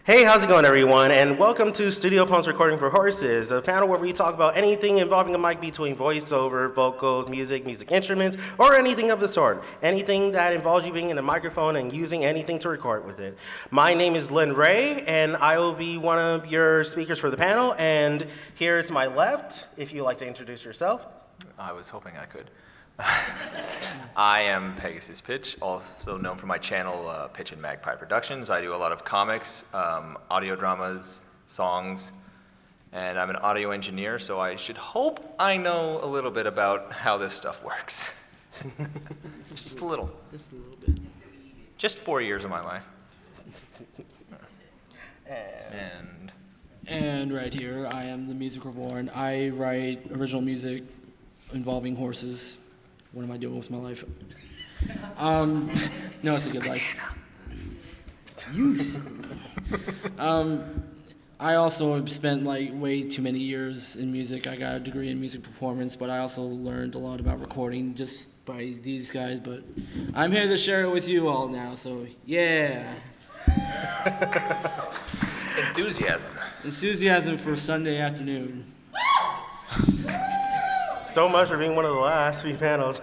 Hey, how's it going, everyone? And welcome to Studio Pumps Recording for Horses, a panel where we talk about anything involving a mic between voiceover, vocals, music instruments, or anything of the sort. Anything that involves you being in a microphone and using anything to record with it. My name is Lynn Ray, and I will be one of your speakers for the panel. And here to my left, if you'd like to introduce yourself. I was hoping I could. I am Pegasus Pitch, also known for my channel Pitch and Magpie Productions. I do a lot of comics, audio dramas, songs, and I'm an audio engineer, so I should hope I know a little bit about how this stuff works. Just a little. Just a little bit. Just 4 years of my life. And right here, I am the Music Reborn. I write original music involving horses. What am I doing with my life? No, it's a good life. I also have spent like way too many years in music. I got a degree in music performance, but I also learned a lot about recording just by these guys. But I'm here to share it with you all now, so yeah. Enthusiasm for Sunday afternoon. So much for being one of the last three panels.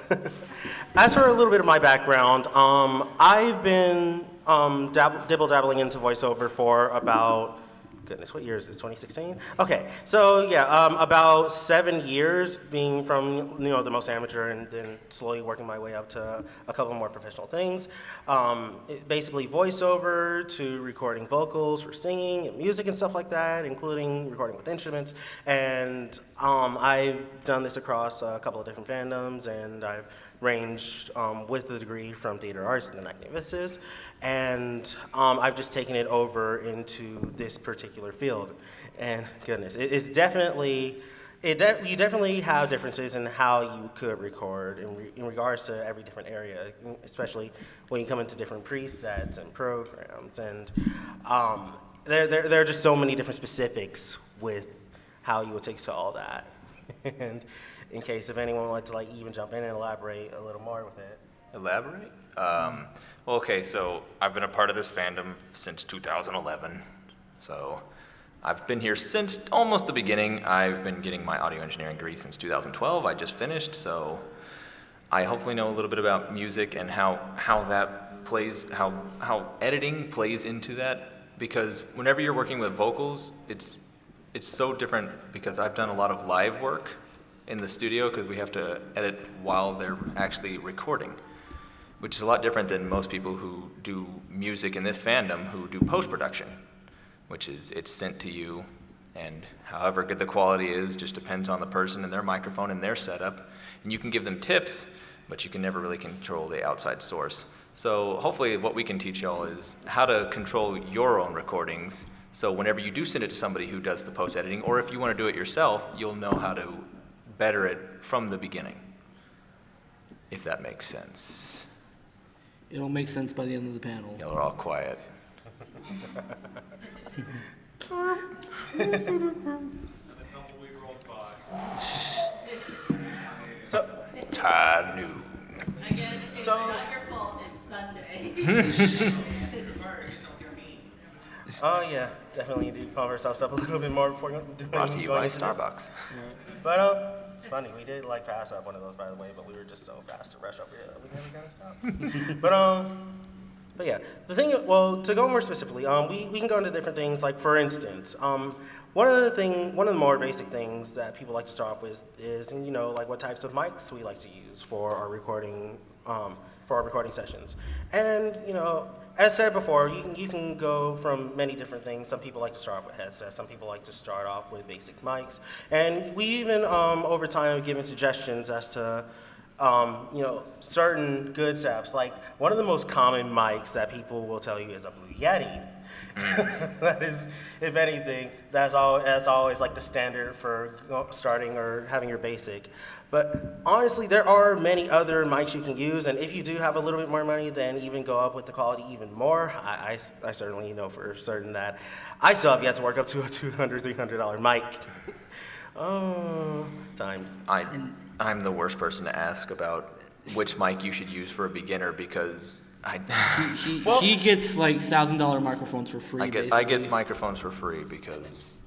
As for a little bit of my background, I've been dabbling into voiceover for about, goodness, what year is this, 2016? Okay, so yeah, about 7 years, being from the most amateur and then slowly working my way up to a couple more professional things. Basically voiceover to recording vocals for singing and music and stuff like that, including recording with instruments. And I've done this across a couple of different fandoms, and I've ranged with the degree from theater arts and acting business, and I've just taken it over into this particular field. And goodness, it's definitely, you definitely have differences in how you could record in regards to every different area, especially when you come into different presets and programs, and there are just so many different specifics with how you would take to all that. And in case if anyone would like to even jump in and elaborate a little more with it. Elaborate? Well, okay, so I've been a part of this fandom since 2011. So I've been here since almost the beginning. I've been getting my audio engineering degree since 2012. I just finished, so I hopefully know a little bit about music and how that plays, how editing plays into that. Because whenever you're working with vocals, it's so different because I've done a lot of live work in the studio because we have to edit while they're actually recording, which is a lot different than most people who do music in this fandom who do post-production, which is it's sent to you, and however good the quality is just depends on the person and their microphone and their setup, and you can give them tips, but you can never really control the outside source. So hopefully what we can teach y'all is how to control your own recordings, so whenever you do send it to somebody who does the post-editing, or if you want to do it yourself, you'll know how to better it from the beginning, if that makes sense. It'll make sense by the end of the panel. Y'all are all quiet. So, it's high noon. Again, it's So- not your fault, it's Sunday. oh yeah, definitely need to pump ourselves up a little bit more before doing. Brought to you going by into this. Starbucks. But it's funny, we did pass up one of those, by the way, but we were just so fast to rush over here that we never got to stop. But yeah, the thing, well, to go more specifically, we can go into different things. Like for instance, one of the more basic things that people like to start off with is, what types of mics we like to use for our recording sessions. And as said before, you can go from many different things. Some people like to start off with headsets. Some people like to start off with basic mics. And we even, over time, have given suggestions as to, certain good setups. Like, one of the most common mics that people will tell you is a Blue Yeti. That is, if anything, that's always like the standard for starting or having your basic. But honestly, there are many other mics you can use, and if you do have a little bit more money, then even go up with the quality even more. I certainly know for certain that I still have yet to work up to a $200, $300 mic. Oh, times. I'm the worst person to ask about which mic you should use for a beginner because He gets like $1,000 microphones for free. I basically. get microphones for free because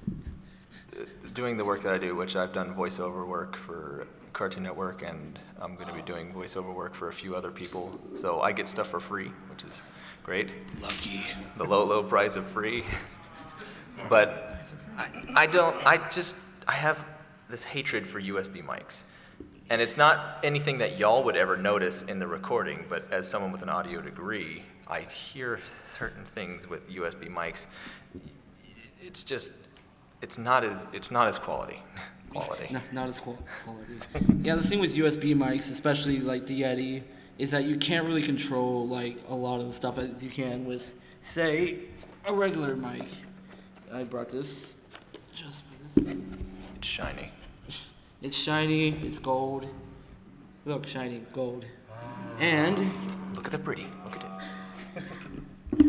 doing the work that I do, which I've done voiceover work for Cartoon Network, and I'm going to be doing voiceover work for a few other people. So I get stuff for free, which is great. Lucky. The low price of free. But I have this hatred for USB mics. And it's not anything that y'all would ever notice in the recording, but as someone with an audio degree, I hear certain things with USB mics. It's not as quality. No, not as quality. Yeah, the thing with USB mics, especially like the Yeti, is that you can't really control like a lot of the stuff as you can with, say, a regular mic. I brought this just for this. It's shiny. It's shiny, it's gold. Look, shiny, gold. And Look at the pretty. Look at it.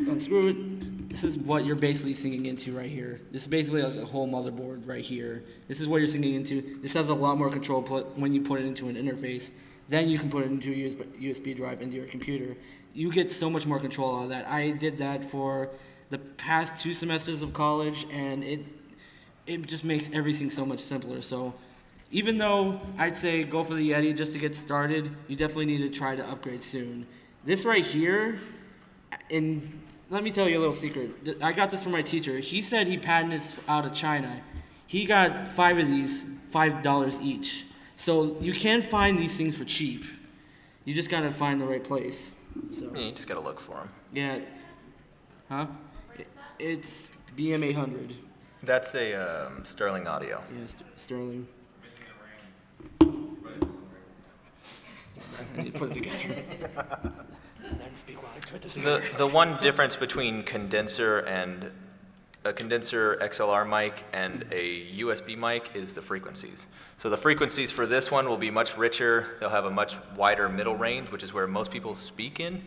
unscrew it. This is what you're basically singing into right here. This is basically like a whole motherboard right here. This is what you're singing into. This has a lot more control when you put it into an interface. Then you can put it into a USB drive into your computer. You get so much more control out of that. I did that for the past 2 semesters of college, and it just makes everything so much simpler. So even though I'd say go for the Yeti just to get started, you definitely need to try to upgrade soon. This right here, and let me tell you a little secret. I got this from my teacher. He said he patented this out of China. He got 5 of these, $5 each. So you can find these things for cheap. You just gotta find the right place. So Yeah, you just gotta look for them. yeah, huh? It's BM800. That's a Sterling Audio. Yeah, Sterling. I need to put it together. The one difference between condenser and a condenser XLR mic and a USB mic is the frequencies. So the frequencies for this one will be much richer. They'll have a much wider middle range, which is where most people speak in.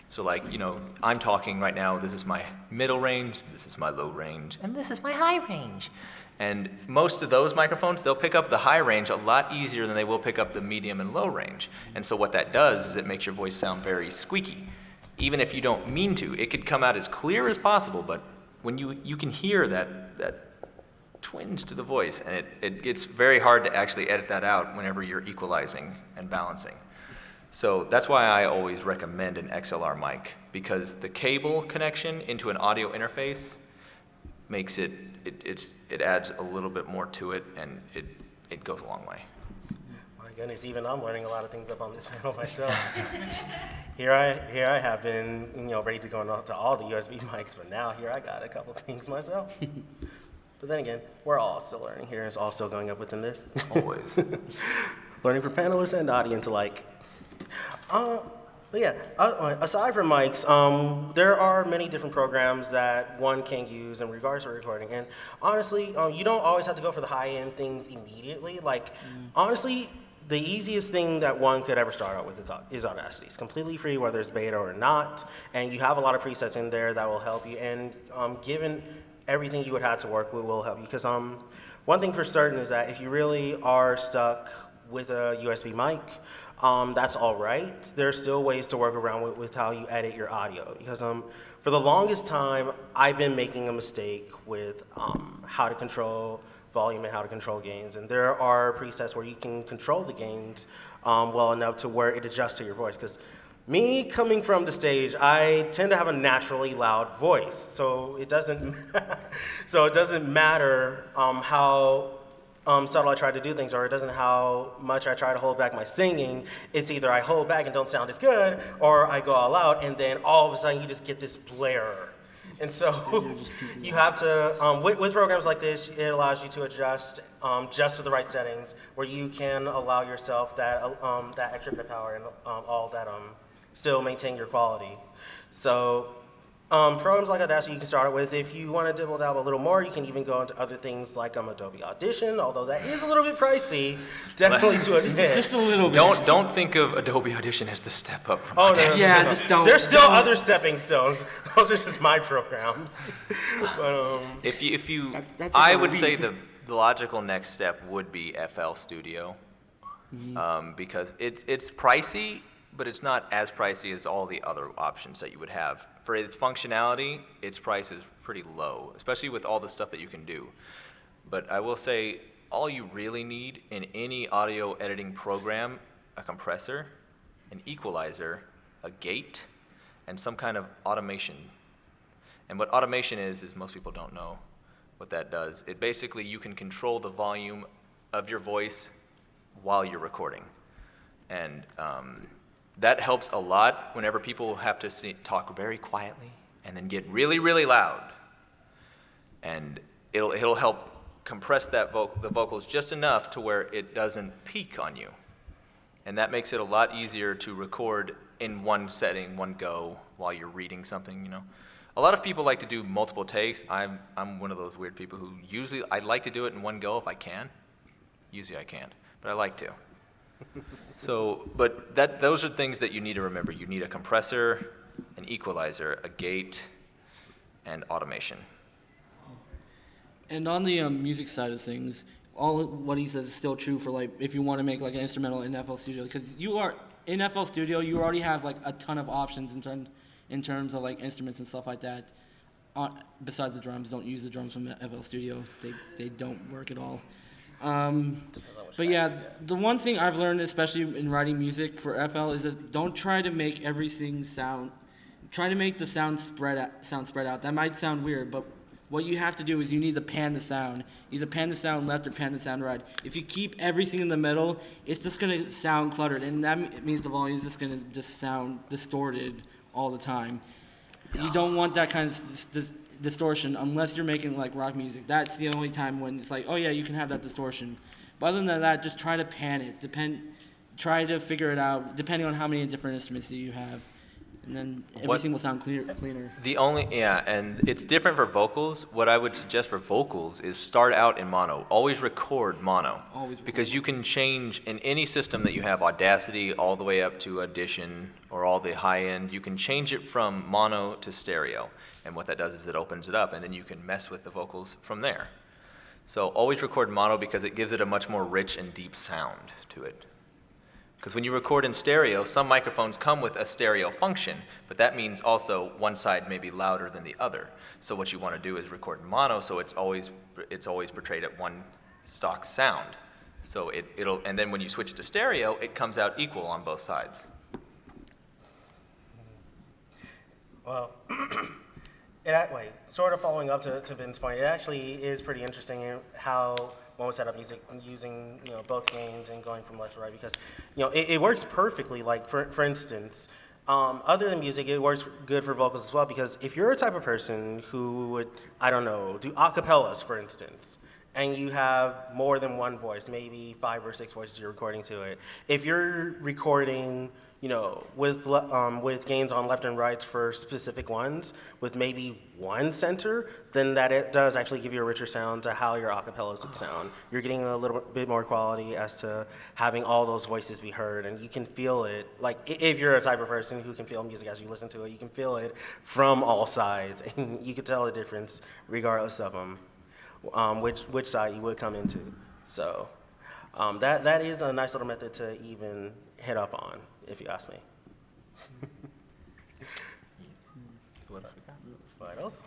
So like, you know, I'm talking right now, this is my middle range, this is my low range, and this is my high range. And most of those microphones, they'll pick up the high range a lot easier than they will pick up the medium and low range. And so what that does is it makes your voice sound very squeaky. Even if you don't mean to, it could come out as clear as possible, but when you can hear that twinge to the voice, and it gets very hard to actually edit that out whenever you're equalizing and balancing. So that's why I always recommend an XLR mic, because the cable connection into an audio interface makes it adds a little bit more to it, and it goes a long way. My goodness, even I'm learning a lot of things up on this panel myself. Here I have been, ready to go into all the USB mics, but now here I got a couple things myself. But then again, we're all still learning here. It's all still going up within this. Always. Learning for panelists and audience alike. But yeah, aside from mics, there are many different programs that one can use in regards to recording. And honestly, you don't always have to go for the high-end things immediately. Like, honestly, the easiest thing that one could ever start out with is Audacity. It's completely free, whether it's beta or not. And you have a lot of presets in there that will help you. And given everything you would have to work with will help you. Because one thing for certain is that if you really are stuck with a USB mic, that's all right. There's still ways to work around with how you edit your audio. Because for the longest time, I've been making a mistake with how to control volume and how to control gains. And there are presets where you can control the gains well enough to where it adjusts to your voice. Because me coming from the stage, I tend to have a naturally loud voice. So it doesn't matter how subtle I try to do things, or it doesn't how much I try to hold back my singing. It's either I hold back and don't sound as good, or I go all out, and then all of a sudden you just get this blare. And so you have to, with programs like this, it allows you to adjust just to the right settings, where you can allow yourself that extra bit power and all that, still maintain your quality. So programs like Audacity you can start with. If you want to dibble dabble a little more, you can even go into other things like Adobe Audition, although that is a little bit pricey, definitely to admit. Just a little bit. Don't think of Adobe Audition as the step up from Oh, Audacity. Yeah, just don't. There's still other stepping stones. Those are just my programs. But, If you, That's I what would we- say the logical next step would be FL Studio, because it's pricey, but it's not as pricey as all the other options that you would have. For its functionality, its price is pretty low, especially with all the stuff that you can do. But I will say, all you really need in any audio editing program, a compressor, an equalizer, a gate, and some kind of automation. And what automation is most people don't know what that does. It basically, you can control the volume of your voice while you're recording. And that helps a lot whenever people have to talk very quietly and then get really, really loud. And it'll help compress the vocals just enough to where it doesn't peak on you. And that makes it a lot easier to record in one setting, one go, while you're reading something, you know. A lot of people like to do multiple takes. I'm one of those weird people who usually, I like to do it in one go if I can. Usually I can't, but I like to. So, but those are things that you need to remember. You need a compressor, an equalizer, a gate, and automation. And on the music side of things, all what he says is still true for like if you want to make like an instrumental in FL Studio, because you are in FL Studio, you already have like a ton of options in terms of like instruments and stuff like that. Besides the drums, don't use the drums from FL Studio; they don't work at all. But yeah, the one thing I've learned, especially in writing music for FL, is that don't try to make everything sound. Try to make the sound spread out. That might sound weird, but what you have to do is you need to pan the sound. Either pan the sound left or pan the sound right. If you keep everything in the middle, it's just going to sound cluttered, and that means the volume is just going to just sound distorted all the time. You don't want that kind of distortion unless you're making like rock music. That's the only time when it's like, oh yeah, you can have that distortion. But other than that, just try to pan it. Try to figure it out depending on how many different instruments that you have. And then everything will sound cleaner. And it's different for vocals. What I would suggest for vocals is start out in mono. Always record mono. Because you can change in any system that you have, Audacity all the way up to Audition or all the high end, you can change it from mono to stereo. And what that does is it opens it up, and then you can mess with the vocals from there. So always record mono because it gives it a much more rich and deep sound to it. Because when you record in stereo, some microphones come with a stereo function, but that means also one side may be louder than the other. So what you want to do is record in mono, so it's always portrayed at one stock sound. So and then when you switch it to stereo, it comes out equal on both sides. Well, sort of following up to Ben's point, it actually is pretty interesting how one would set up music using both gains and going from left to right, because it works perfectly. Like for instance, other than music, it works good for vocals as well, because if you're a type of person who would, I don't know, do acapellas, for instance, and you have more than one voice, maybe 5 or 6 voices you're recording to it, if you're recording with gains on left and rights for specific ones, with maybe one center, then it does actually give you a richer sound to how your acapellas would sound. You're getting a little bit more quality as to having all those voices be heard, and you can feel it. Like if you're a type of person who can feel music as you listen to it, you can feel it from all sides, and you can tell the difference regardless of which side you would come into. So that is a nice little method to even hit up on, if you ask me. What else?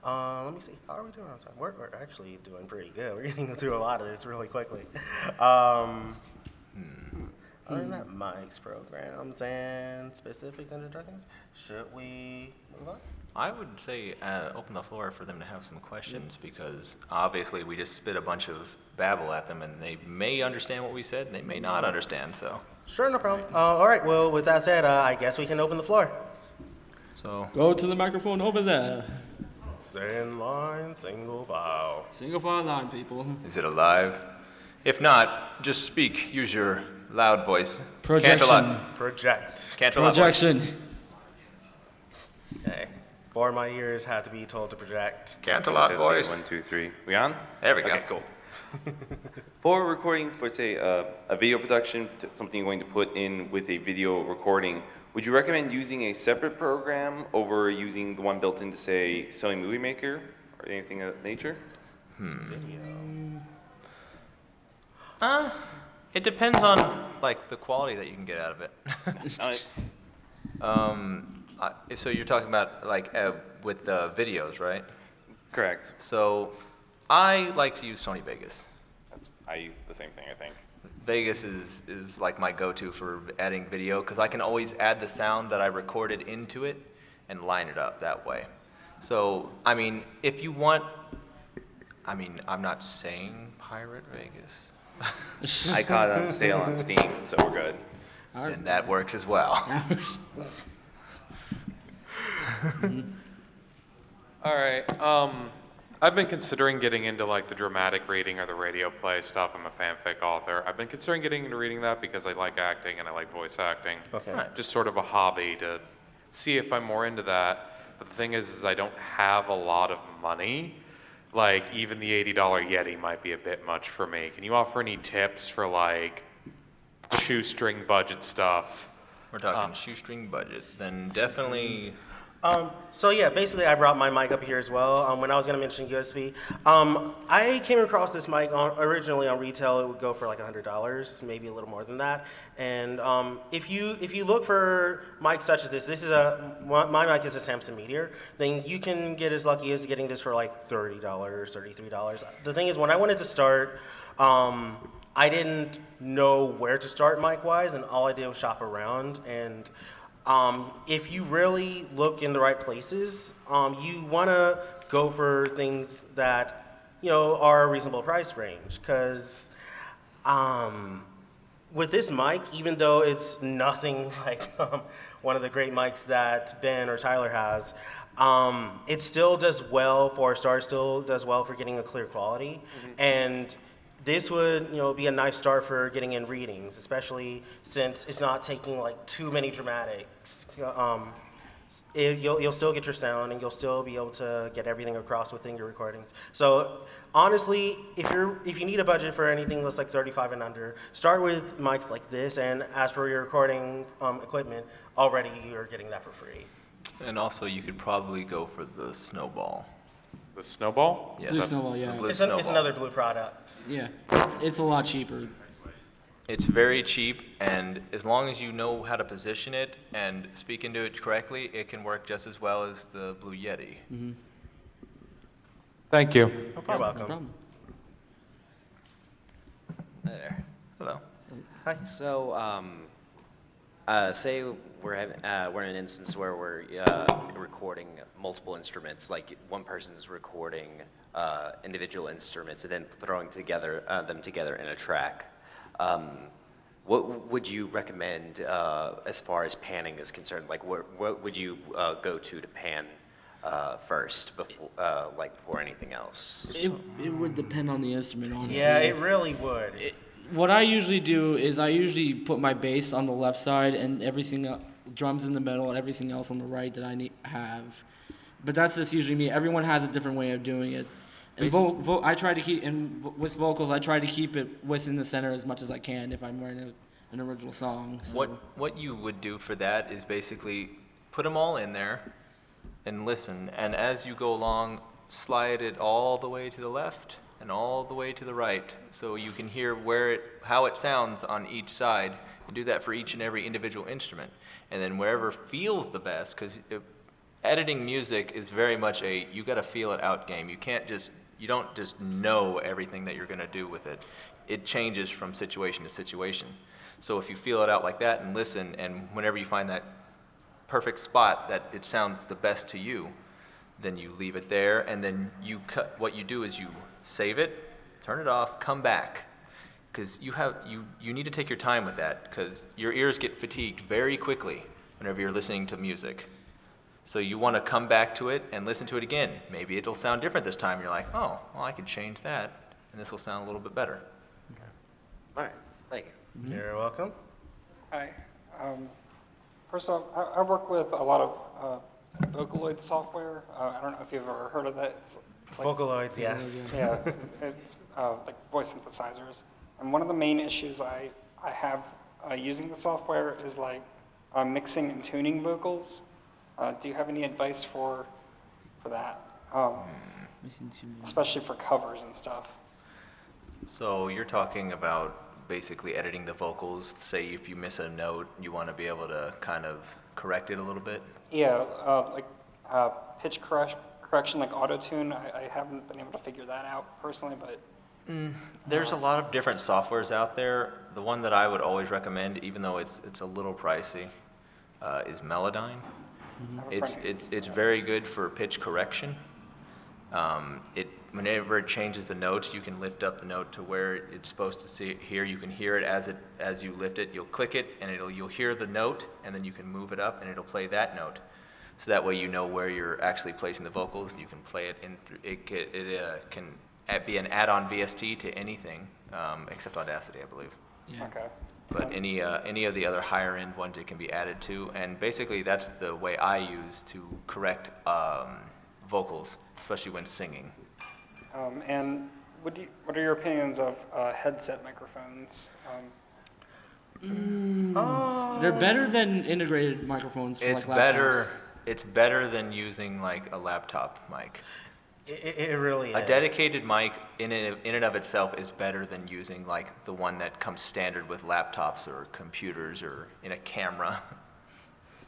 Let me see. How are we doing on time? We're actually doing pretty good. We're getting through a lot of this really quickly. Other than that, mics, programs, and specific introductions, should we move on? I would say open the floor for them to have some questions, because obviously we just spit a bunch of babble at them, and they may understand what we said, and they may not understand, so. Sure, no problem. All right, well, with that said, I guess we can open the floor. So Go to the microphone over there. Stay in line, single file. Single file line, people. is it alive? If not, just speak. Use your loud voice. Projection. Can't Project. a lot voice. Projection. Okay. For my ears had to be told to project. Can't a lot Testing, voice. 1, 2, 3. We on? There we go. Okay, cool. For recording, for say a video production, something you're going to put in with a video recording, would you recommend using a separate program over using the one built into, say, Sony Movie Maker or anything of that nature? It depends on like the quality that you can get out of it. Alright, So you're talking about like with the videos, right? correct. So I like to use Sony Vegas. I use the same thing, I think. Vegas is like my go-to for adding video because I can always add the sound that I recorded into it and line it up that way. So, I mean, if you want, I mean, I'm not saying pirate Vegas. I caught it on sale on Steam, so we're good. And that works as well. All right. I've been considering getting into like the dramatic reading or the radio play stuff. I'm a fanfic author. I've been considering getting into reading that because I like acting and I like voice acting. Okay. Just sort of a hobby to see if I'm more into that. But the thing is I don't have a lot of money. Like even the $80 Yeti might be a bit much for me. Can you offer any tips for like shoestring budget stuff? We're talking shoestring budget. Then definitely. So yeah, basically I brought my mic up here as well. When I was gonna mention USB, I came across this mic originally on retail. It would go for like $100, maybe a little more than that. And if you look for mics such as this is my mic is a Samson Meteor. Then you can get as lucky as getting this for like $30, $33. The thing is, when I wanted to start, I didn't know where to start mic-wise, and all I did was shop around. And if you really look in the right places, you want to go for things that, you know, are a reasonable price range. Because with this mic, even though it's nothing like one of the great mics that Ben or Tyler has, it still does well for a start, still does well for getting a clear quality. And this would, you know, be a nice start for getting in readings, especially since it's not taking like too many dramatics. You'll still get your sound, and you'll still be able to get everything across within your recordings. So honestly, if you need a budget for anything that's like 35 and under, start with mics like this. And as for your recording equipment, already you're getting that for free. And also, you could probably go for the Snowball. The Snowball? Yes. Blue Snowball, yeah. The Blue It's Snowball. another Blue product. Yeah, it's a lot cheaper. It's very cheap, and as long as you know how to position it and speak into it correctly, it can work just as well as the Blue Yeti. Thank you. You're No welcome. problem. Hi there. Hello. Hi. So, say we're in an instance where we're recording multiple instruments, like one person's recording individual instruments and then throwing them together in a track. What would you recommend as far as panning is concerned? Like, what would you go to pan first before anything else? It would depend on the instrument, honestly. Yeah, it really would. What I usually do is I usually put my bass on the left side and everything drums in the middle and everything else on the right that I have. But that's just usually me. Everyone has a different way of doing it. And I try to keep, and with vocals, I try to keep it within the center as much as I can if I'm writing an original song. So. What you would do for that is basically put them all in there and listen, and as you go along, slide it all the way to the left and all the way to the right, so you can hear how it sounds on each side, and do that for each and every individual instrument. And then wherever feels the best, because editing music is very much you got to feel it out game. You don't just know everything that you're going to do with it. It changes from situation to situation. So if you feel it out like that and listen, and whenever you find that perfect spot that it sounds the best to you, then you leave it there, and then what you do is you save it, turn it off, come back, because you need to take your time with that, because your ears get fatigued very quickly whenever you're listening to music. So you want to come back to it and listen to it again. Maybe it'll sound different this time. You're like, oh, well, I could change that, and this will sound a little bit better. All right, thank you. You're welcome. Hi. First off, I work with a lot of Vocaloid software. I don't know if you've ever heard of that. It's like, Vocaloids, yes. yeah, it's like voice synthesizers. And one of the main issues I have using the software is like mixing and tuning vocals. Do you have any advice for that? Especially for covers and stuff. So you're talking about basically editing the vocals. Say if you miss a note, you want to be able to kind of correct it a little bit. Yeah, pitch correction, like auto-tune, I haven't been able to figure that out personally, but There's a lot of different softwares out there. The one that I would always recommend, even though it's a little pricey, is Melodyne. I have a friend who uses It's that. very good for pitch correction. Whenever it changes the notes, you can lift up the note to where it's supposed to hear. You can hear it as you lift it. You'll click it, and you'll hear the note, and then you can move it up, and it'll play that note. So that way you know where you're actually placing the vocals, and you can play it in. It can be an add-on VST to anything except Audacity, I believe. Yeah. Okay. But any of the other higher end ones it can be added to, and basically that's the way I use to correct vocals, especially when singing. And what are your opinions of headset microphones? They're better than integrated microphones for It's like laptops. better. It's better than using like a laptop mic. It really is. A dedicated mic in and of itself is better than using like the one that comes standard with laptops or computers or in a camera.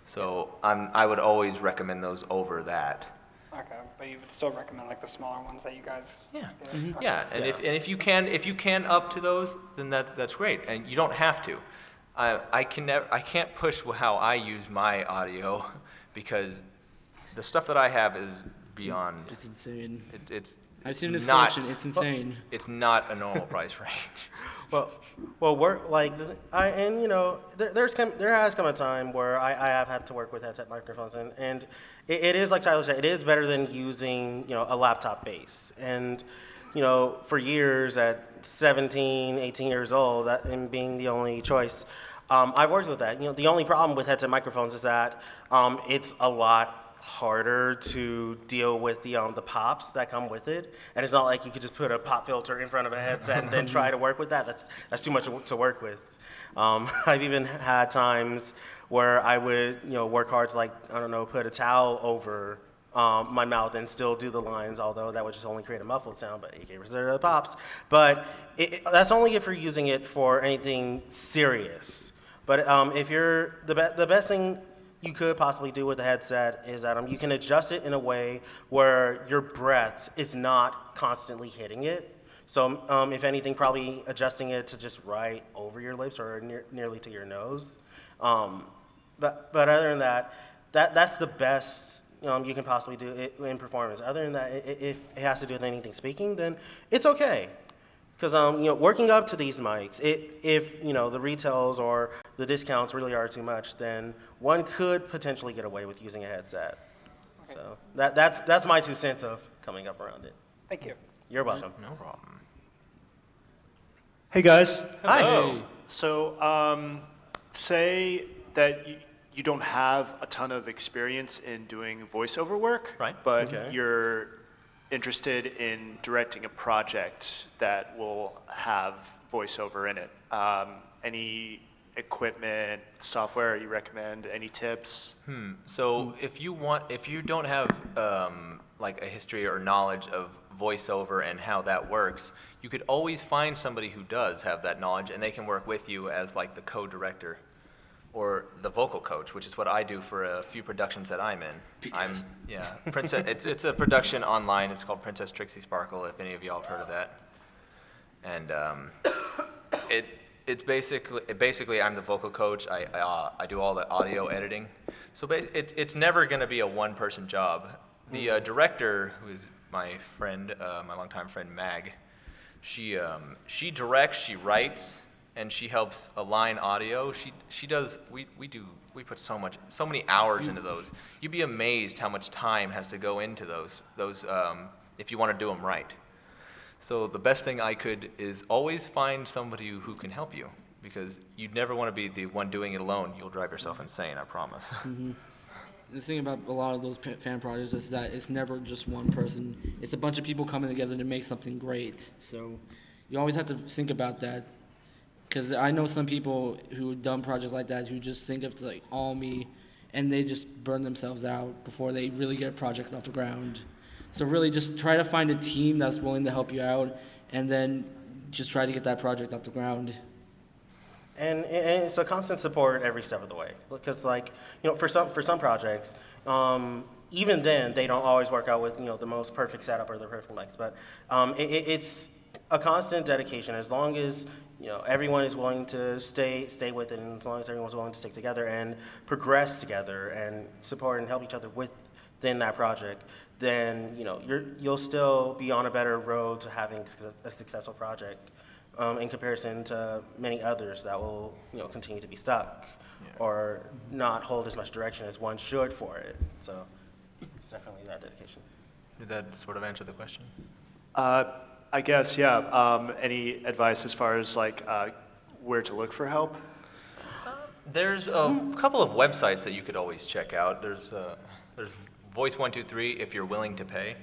So I would always recommend those over that. Okay, but you would still recommend like the smaller ones that you guys? Yeah. did? Okay. Yeah, and if you can up to those, then that's great, and you don't have to. I can't push how I use my audio because the stuff that I have is beyond. It's insane. It's I've seen this not- collection. It's insane. It's not a normal price range. Well, work like there has come a time where I have had to work with headset microphones, and it is like Tyler said, it is better than using a laptop base. And for years at 17, 18 years old, that and being the only choice, I've worked with that. The only problem with headset microphones is that it's a lot harder to deal with the pops that come with it, and it's not like you could just put a pop filter in front of a headset and then try to work with that. That's too much to work with. I've even had times where I would work hard to put a towel over my mouth and still do the lines, although that would just only create a muffled sound, but you can reserve the pops. But that's only if you're using it for anything serious. But if you're the best thing you could possibly do with a headset is that you can adjust it in a way where your breath is not constantly hitting it. So if anything, probably adjusting it to just right over your lips or nearly to your nose. But other than that, that's the best you can possibly do in performance. Other than that, if it has to do with anything speaking, then it's okay. Because working up to these mics, if the retails or the discounts really are too much, then one could potentially get away with using a headset. Okay. So that's my 2 cents of coming up around it. Thank you. You're welcome. No problem. Hey guys. Hey. So, say that you don't have a ton of experience in doing voiceover work, Right. but Okay. you're interested in directing a project that will have voiceover in it. Any equipment, software you recommend? Any tips? So if you don't have like a history or knowledge of voiceover and how that works, you could always find somebody who does have that knowledge, and they can work with you as like the co-director or the vocal coach, which is what I do for a few productions that I'm in. Princess. It's a production online. It's called Princess Trixie Sparkle. If any of y'all have heard of that, and it's basically I'm the vocal coach. I do all the audio editing. So it's never going to be a one-person job. The director, who is my friend, my longtime friend Mag, she directs, she writes, and she helps align audio. She does. We put so many hours into those. You'd be amazed how much time has to go into those if you want to do them right. So the best thing I could is always find somebody who can help you, because you'd never want to be the one doing it alone. You'll drive yourself insane, I promise. The thing about a lot of those fan projects is that it's never just one person. It's a bunch of people coming together to make something great. So you always have to think about that. Because I know some people who have done projects like that who just think of like all me, and they just burn themselves out before they really get a project off the ground. So really just try to find a team that's willing to help you out, and then just try to get that project off the ground. and it's a constant support every step of the way. Because like, for some projects, even then they don't always work out with the most perfect setup or the perfect mics. But it's a constant dedication. As long as everyone is willing to stay with it, and as long as everyone's willing to stick together and progress together and support and help each other within that project, then you'll still be on a better road to having a successful project in comparison to many others that will continue to be stuck or not hold as much direction as one should for it. So it's definitely that dedication. Did that sort of answer the question? I guess, yeah. Any advice as far as like where to look for help? There's a couple of websites that you could always check out. There's Voice123 if you're willing to pay,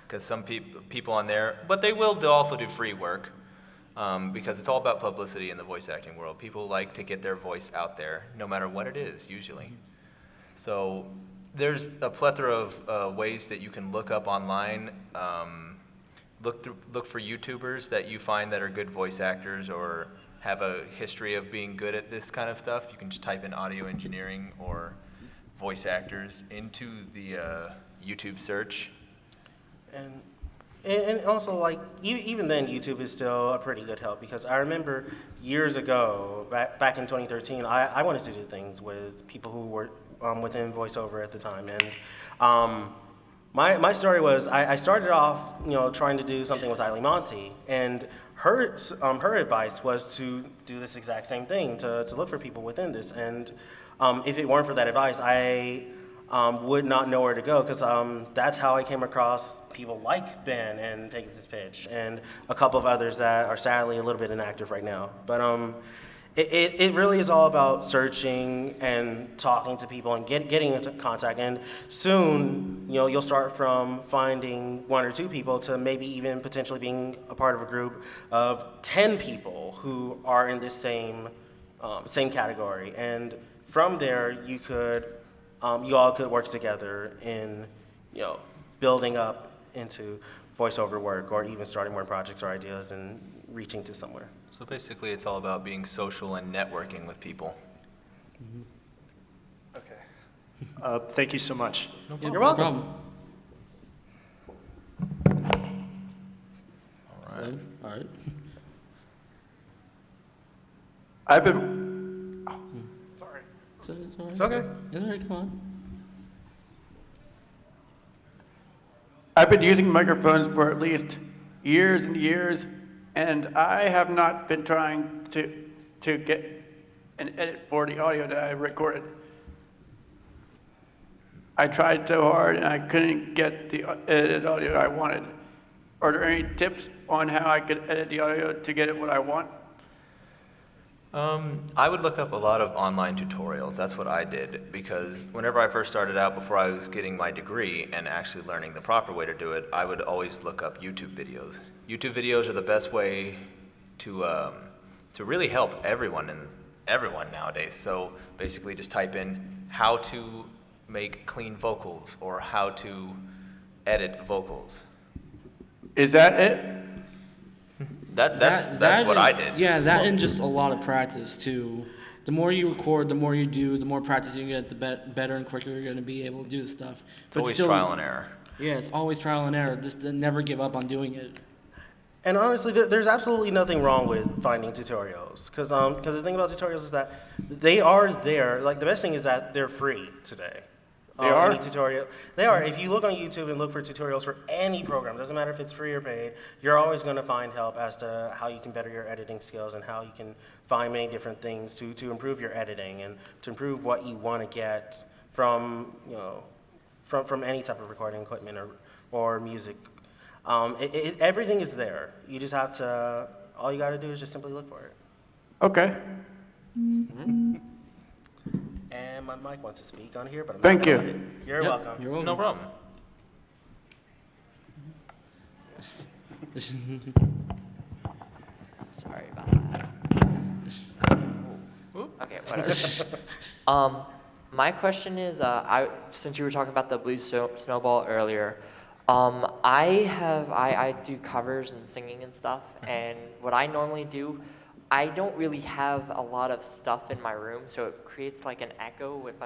because some people on there, but they'll also do free work, because it's all about publicity in the voice acting world. People like to get their voice out there, no matter what it is, usually. So there's a plethora of ways that you can look up online. Look for YouTubers that you find that are good voice actors or have a history of being good at this kind of stuff. You can just type in audio engineering or voice actors into the YouTube search. And also, like, even then, YouTube is still a pretty good help, because I remember years ago, back in 2013, I wanted to do things with people who were within voiceover at the time. And my story was, I started off, trying to do something with Eileen Monty, and her advice was to do this exact same thing, to look for people within this. And if it weren't for that advice, I would not know where to go, because that's how I came across people like Ben and Pegasus Pitch and a couple of others that are sadly a little bit inactive right now. But it really is all about searching and talking to people and getting into contact. And soon, you'll start from finding 1 or 2 people to maybe even potentially being a part of a group of 10 people who are in this same category. And from there, you all could work together in, building up into voiceover work, or even starting more projects or ideas and reaching to somewhere. So basically, it's all about being social and networking with people. Okay. Thank you so much. You're welcome. No problem. All right. All right. I've been. Oh, sorry. So it's all right. It's okay. It's all right, come on. I've been using microphones for at least years and years, and I have not been trying to get an edit for the audio that I recorded. I tried so hard and I couldn't get the edited audio I wanted. Are there any tips on how I could edit the audio to get it what I want? I would look up a lot of online tutorials. That's what I did, because whenever I first started out, before I was getting my degree and actually learning the proper way to do it, I would always look up YouTube videos. YouTube videos are the best way to really help everyone nowadays. So basically, just type in how to make clean vocals or how to edit vocals. Is that it? That's what I did. Yeah, that and just a lot of practice too. The more you record, the more you do, the more practice you get, the better and quicker you're going to be able to do the stuff. It's always trial and error. Yeah, it's always trial and error. Just to never give up on doing it. And honestly, there's absolutely nothing wrong with finding tutorials, because the thing about tutorials is that they are there. Like, the best thing is that they're free today. They are? Any tutorial. They are. If you look on YouTube and look for tutorials for any program, doesn't matter if it's free or paid, you're always going to find help as to how you can better your editing skills and how you can find many different things to improve your editing and to improve what you want to get from any type of recording equipment or music. Everything is there. You just have to. All you got to do is just simply look for it. Okay. And my mic wants to speak on here, but I'm not Thank gonna you. let it. You're Yep, welcome. You're welcome. No problem. Sorry about that. Okay, whatever. My question is, since you were talking about the blue snowball earlier, I do covers and singing and stuff, and what I normally do, I don't really have a lot of stuff in my room, so it creates like an echo. If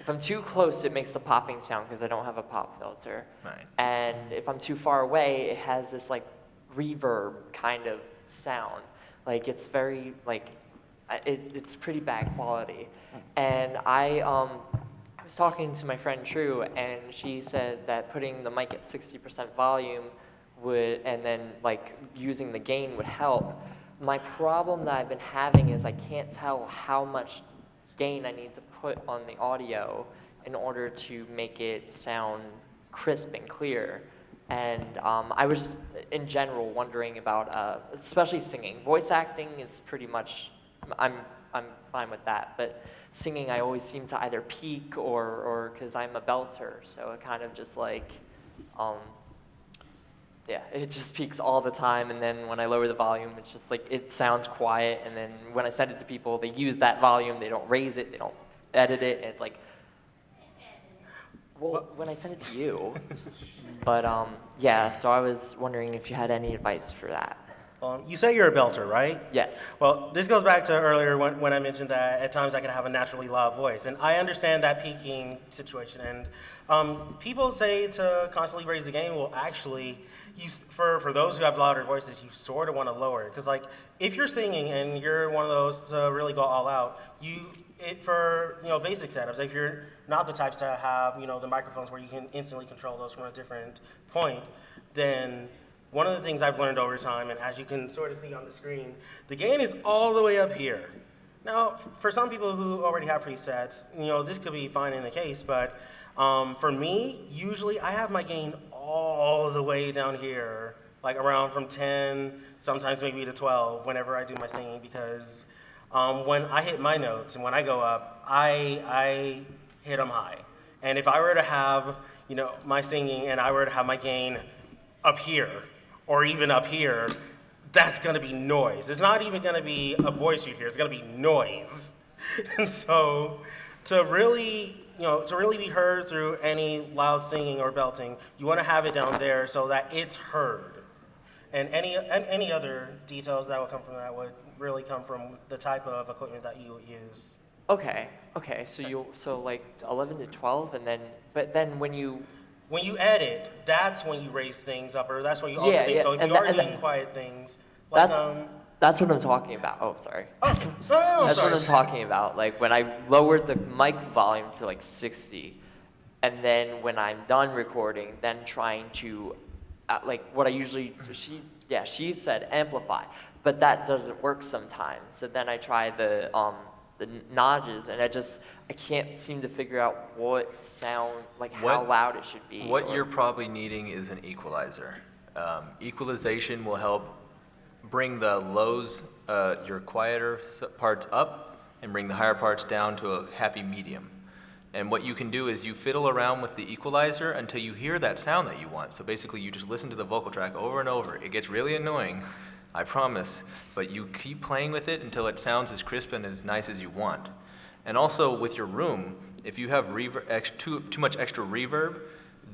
I'm too close, it makes the popping sound because I don't have a pop filter. Right. And if I'm too far away, it has this like reverb kind of sound. Like it's very like, it's pretty bad quality. And I was talking to my friend True, and she said that putting the mic at 60% volume would, and then like using the gain would help. My problem that I've been having is I can't tell how much gain I need to put on the audio in order to make it sound crisp and clear. And I was just, in general, wondering about, especially singing. Voice acting is pretty much, I'm fine with that, but singing I always seem to either peak or because I'm a belter, so it kind of just like, yeah, it just peaks all the time, and then when I lower the volume, it's just like, it sounds quiet, and then when I send it to people, they use that volume, they don't raise it, they don't edit it, and it's like, well, when I send it to you. But yeah, so I was wondering if you had any advice for that. You say you're a belter, right? Yes. Well, this goes back to earlier when I mentioned that at times I can have a naturally loud voice. And I understand that peaking situation. And people say to constantly raise the gain. Well, actually, for those who have louder voices, you sort of want to lower it. Because like, if you're singing and you're one of those to really go all out, for basic setups, if you're not the types to have the microphones where you can instantly control those from a different point, then one of the things I've learned over time, and as you can sort of see on the screen, the gain is all the way up here. Now, for some people who already have presets, this could be fine in the case, but for me, usually I have my gain all the way down here, like around from 10, sometimes maybe to 12, whenever I do my singing, because when I hit my notes and when I go up, I hit them high. And if I were to have, my singing and I were to have my gain up here, or even up here, that's gonna be noise. It's not even gonna be a voice you hear, it's gonna be noise. And so to really be heard through any loud singing or belting, you wanna have it down there so that it's heard. And any other details that would come from that would really come from the type of equipment that you would use. Okay, so like 11 to 12, but then when you edit, that's when you raise things up, or that's when you alter things. So if you are doing quiet things, like that's what I'm talking about. Oh, sorry. That's sorry. what I'm talking about. Like when I lowered the mic volume to like 60, and then when I'm done recording, then trying to, like what I usually, she said amplify, but that doesn't work sometimes. So then I try the notches, and I can't seem to figure out what sound, like how loud it should be. What you're probably needing is an equalizer. Equalization will help bring the lows, your quieter parts up, and bring the higher parts down to a happy medium. And what you can do is you fiddle around with the equalizer until you hear that sound that you want. So basically you just listen to the vocal track over and over. It gets really annoying, I promise, but you keep playing with it until it sounds as crisp and as nice as you want. And also with your room, if you have too much extra reverb,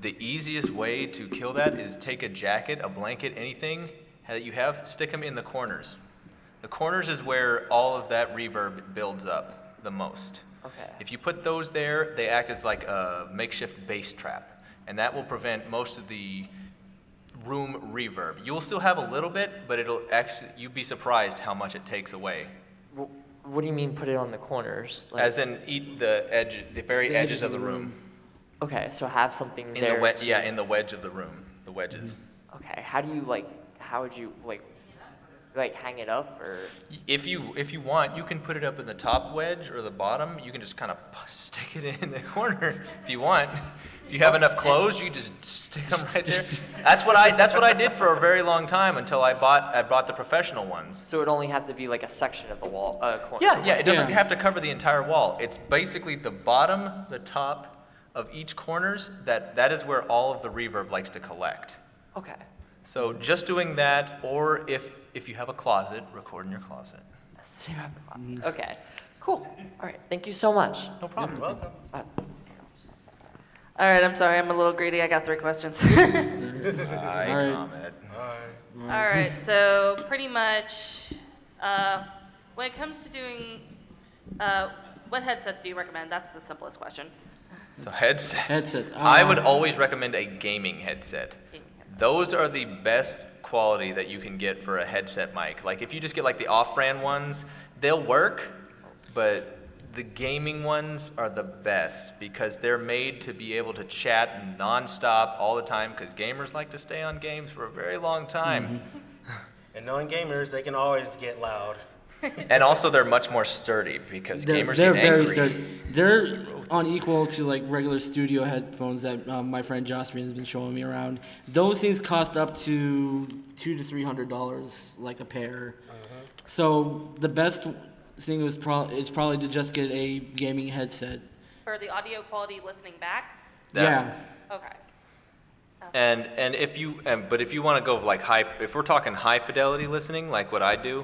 the easiest way to kill that is take a jacket, a blanket, anything that you have, stick them in the corners. The corners is where all of that reverb builds up the most. Okay. If you put those there, they act as like a makeshift bass trap, and that will prevent most of the room reverb. You'll still have a little bit, but you'd be surprised how much it takes away. What do you mean put it on the corners? Like, As in eat the very edges of the room. Okay, so have something In there. in the wedge of the room, the wedges. Okay, how would you hang it up, or? If you want, you can put it up in the top wedge or the bottom. You can just kind of stick it in the corner if you want. If you have enough clothes, you just stick them right there. That's what I did for a very long time until I bought the professional ones. So it only have to be like a section of the wall, corner. Yeah, it doesn't have to cover the entire wall. It's basically the bottom, the top of each corners. That is where all of the reverb likes to collect. Okay. So just doing that, or if you have a closet, record in your closet. Okay, cool. All right, thank you so much. No problem. You're welcome. All right, I'm sorry, I'm a little greedy. I got 3 questions. Hi, All right. Ahmed. All right, so pretty much, when it comes to doing, what headsets do you recommend? That's the simplest question. So headsets. Headsets, I would always recommend a gaming headset. Those are the best quality that you can get for a headset mic. Like if you just get like the off-brand ones, they'll work, but the gaming ones are the best because they're made to be able to chat nonstop all the time because gamers like to stay on games for a very long time. And knowing gamers, they can always get loud. And also they're much more sturdy because gamers They're get very angry. sturdy. They're on equal to like regular studio headphones that my friend Jocelyn has been showing me around. Those things cost up to $200 to $300 like a pair. So the best thing was probably to just get a gaming headset. For the audio quality listening back? Yeah. Okay. And if you but if you want to go like if we're talking high fidelity listening like what I do,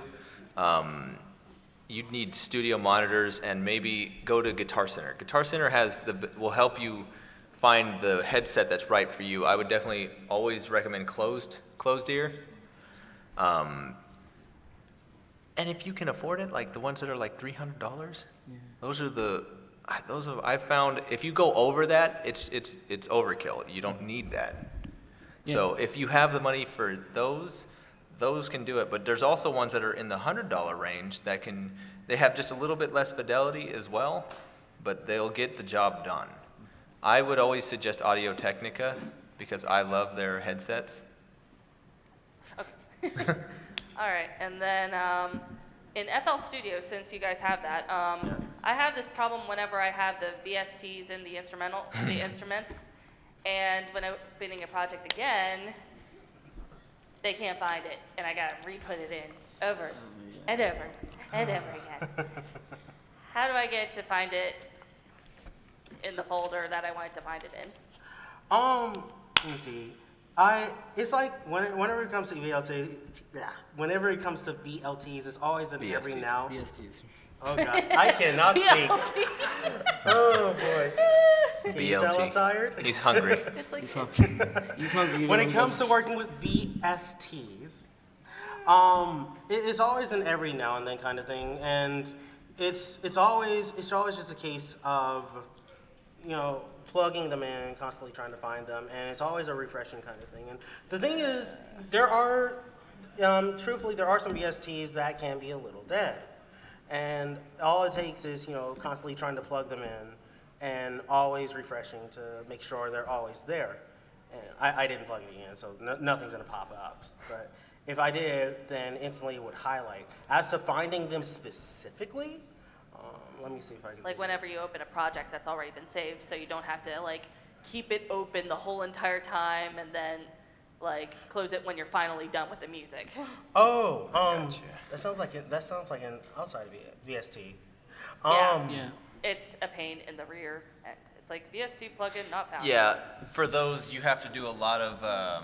you'd need studio monitors and maybe go to Guitar Center. Guitar Center will help you find the headset that's right for you. I would definitely always recommend closed ear. And if you can afford it, like the ones that are like $300, those are I found if you go over that, it's overkill. You don't need that. Yeah. So if you have the money for those can do it. But there's also ones that are in the $100 range they have just a little bit less fidelity as well, but they'll get the job done. I would always suggest Audio Technica because I love their headsets. Okay. All right, and then in FL Studio, since you guys have that, I have this problem whenever I have the VSTs in the instruments, and when I'm opening a project again, they can't find it, and I gotta re-put it in over and over and over again. How do I get to find it in the folder that I wanted to find it in? Let me see. It's like whenever it comes to whenever it comes to VLTs, it's always an every VSTs. now. VSTs. Oh God, I cannot speak. Oh boy. Can you tell I'm tired? He's hungry. It's like, He's hungry. When it comes to working with VSTs, it's always an every now and then kind of thing, and it's always just a case of, plugging them in, constantly trying to find them, and it's always a refreshing kind of thing. And the thing is, truthfully, there are some VSTs that can be a little dead, and all it takes is constantly trying to plug them in, and always refreshing to make sure they're always there. And I didn't plug it in, so nothing's gonna pop up. But if I did, then instantly it would highlight. As to finding them specifically, let me see if I can. like whenever you open a project that's already been saved, so you don't have to like keep it open the whole entire time and then like close it when you're finally done with the music. Oh, Gotcha. that sounds like an outside VST. Yeah. It's a pain in the rear end. It's like VST plugin not found. Yeah, for those, you have to do a lot of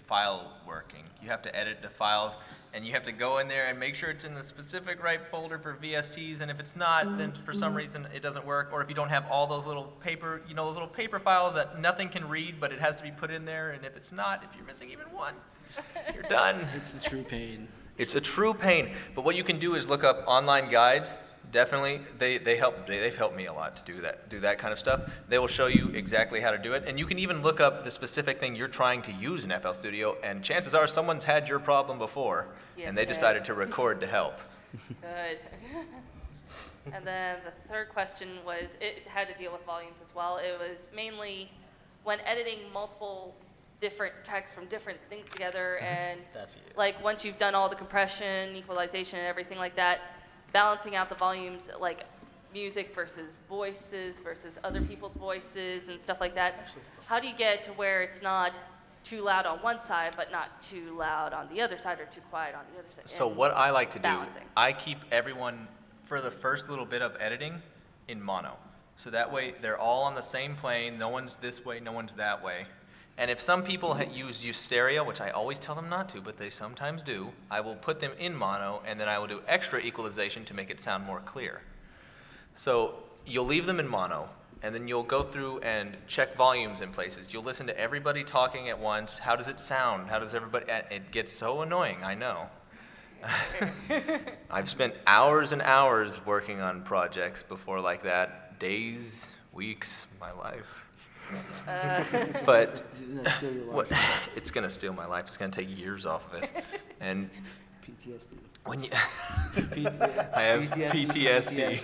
file working. You have to edit the files, and you have to go in there and make sure it's in the specific right folder for VSTs, and if it's not, then for some reason it doesn't work, or if you don't have all those little paper, those little paper files that nothing can read, but it has to be put in there, and if it's not, if you're missing even one, you're done. It's a true pain. It's a true pain, but what you can do is look up online guides. Definitely, they've helped me a lot to do that kind of stuff. They will show you exactly how to do it, and you can even look up the specific thing you're trying to use in FL Studio, and chances are someone's had your problem before, Yes, and they they decided to record to help. Good. And then the third question was, it had to deal with volumes as well. It was mainly when editing multiple different tracks from different things together, and That's it. like once you've done all the compression, equalization, and everything like that, balancing out the volumes, like music versus voices versus other people's voices and stuff like that. How do you get to where it's not too loud on one side, but not too loud on the other side, or too quiet on the other side? So And what I like to do, balancing. I keep everyone, for the first little bit of editing, in mono. So that way, they're all on the same plane, no one's this way, no one's that way. And if some people use stereo, which I always tell them not to, but they sometimes do, I will put them in mono, and then I will do extra equalization to make it sound more clear. So you'll leave them in mono, and then you'll go through and check volumes in places. You'll listen to everybody talking at once. How does it sound? How does everybody, it gets so annoying, I know. I've spent hours and hours working on projects before like that. Days, weeks, my life. But it's going to steal my life. It's going to take years off of it. And PTSD. when you I have PTSD.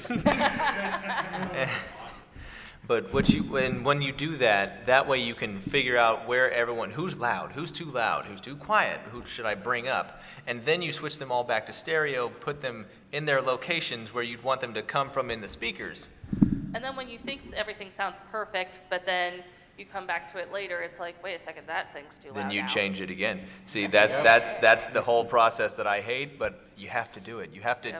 But when you do that way you can figure out where everyone, who's loud, who's too loud, who's too quiet, who should I bring up, and then you switch them all back to stereo, put them in their locations where you'd want them to come from in the speakers. And then when you think everything sounds perfect, but then you come back to it later, it's like, wait a second, that thing's too loud. Then you now. change it again. See, that's the whole process that I hate, but you have to do it. You have to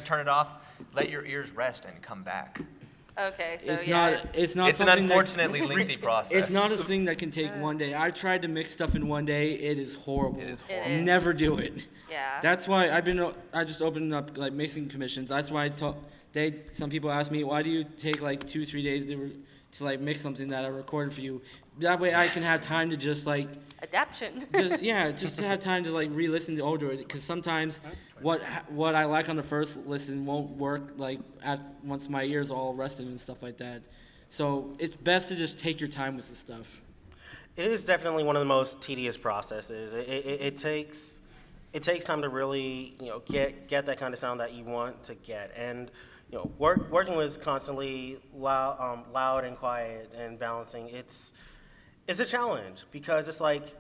turn it off, let your ears rest, and come back. Okay, so It's yeah. not. It's not. It's an something unfortunately lengthy process. It's not a thing that can take one day. I tried to mix stuff in one day. It is horrible. It is horrible. It is. Never do it. Yeah. That's why I just opened up like mixing commissions. That's why some people ask me, why do you take like 2-3 days to like mix something that I recorded for you? That way I can have time to just like Adaption. just to have time to like re-listen to older, because sometimes what I like on the first listen won't work like once my ears are all rested and stuff like that. So it's best to just take your time with the stuff. It is definitely one of the most tedious processes. It takes time to really get that kind of sound that you want to get, and working with constantly loud and quiet and balancing, it's a challenge, because it's like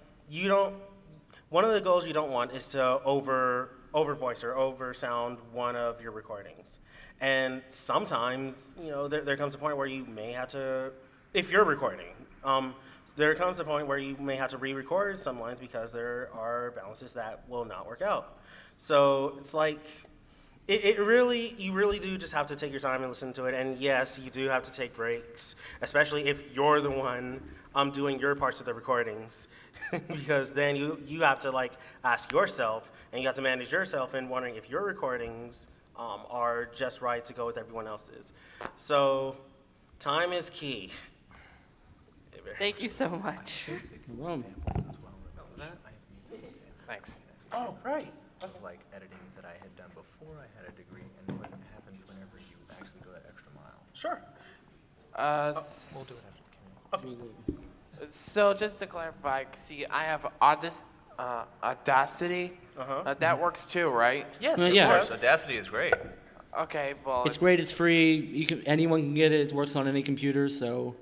one of the goals you don't want is to over voice or over sound one of your recordings. And sometimes, there comes a point where you may have to, if you're recording, there comes a point where you may have to re-record some lines because there are balances that will not work out. So it's like, you really do just have to take your time and listen to it. And yes, you do have to take breaks, especially if you're the one doing your parts of the recordings, because then you have to like ask yourself, and you have to manage yourself in wondering if your recordings are just right to go with everyone else's. So time is key. Thank you so much. Thanks. Oh, right. Like editing that I had done before I had a degree, and what happens whenever you actually go that extra mile. Sure. We'll do it after. So just to clarify, see, I have Audacity. That works too, right? Yes, Well, of yeah. course. Audacity is great. Okay, well. It's great. It's free. Anyone can get it. It works on any computer. So